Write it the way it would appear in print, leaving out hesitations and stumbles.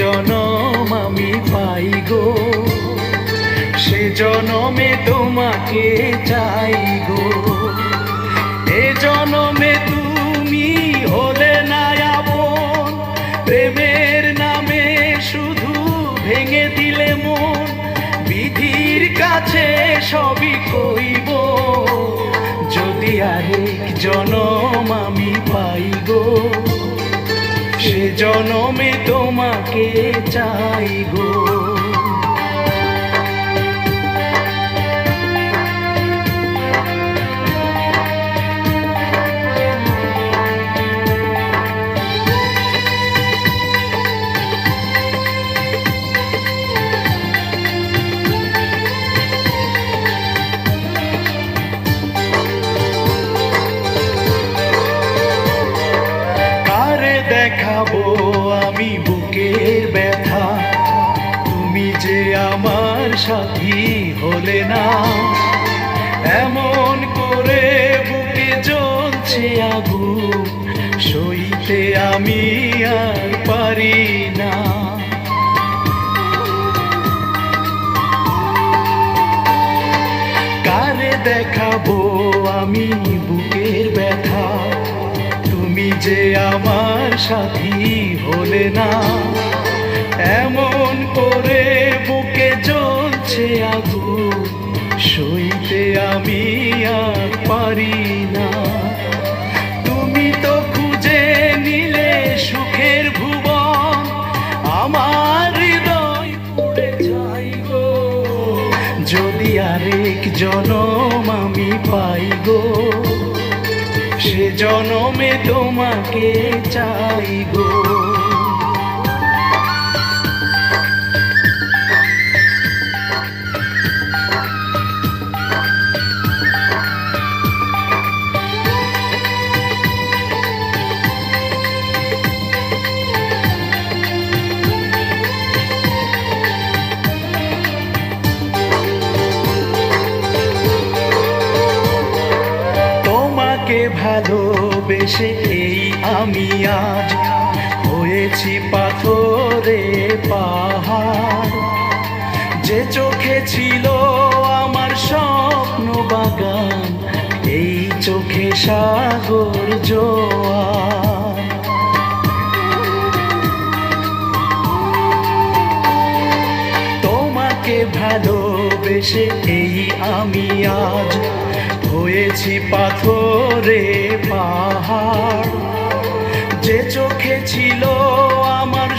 জনম আমি পাই গো, সে জনমে তোমাকে চাই গো। এ জনমে তুমি হলে না আপন, প্রেমের নামে শুধু ভেঙে দিলে মন। বিধির কাছে সবই কইব, যদি আরেক জনম আমি পাই গো, সে জনমে তোমাকে চাই গো। দেখাবো আমি বুকের ব্যথা, তুমি যে আমার সাথী হলে না। এমন করে বুকে জ্বলছে আগুন, সইতে আমি আর পারি না। কারে দেখাবো আমি বুকের ব্যথা, তুমি যে আমার সাথী হলে না। এমন করে বুকে জ্বলছে আগুন, সইতে আমি আর পারি না। তুমি তো খুঁজে নিলে সুখের ভুবন, আমার হৃদয় পুড়ে যাই গো, যদি আরেক জনম আমি পাই গো, সে জনমে তোমাকে চাই গো। ভালোবেসে এই আমি আজ হয়েছি পাথরে পাহাড়। যে চোখে ছিল আমার স্বপ্ন বাগান, এই চোখে সাগর জোয়ার। তোমাকে ভালোবেসে এই আমি আজ হয়েছি পাথরে পাহাড়। যে চোখে ছিল আমার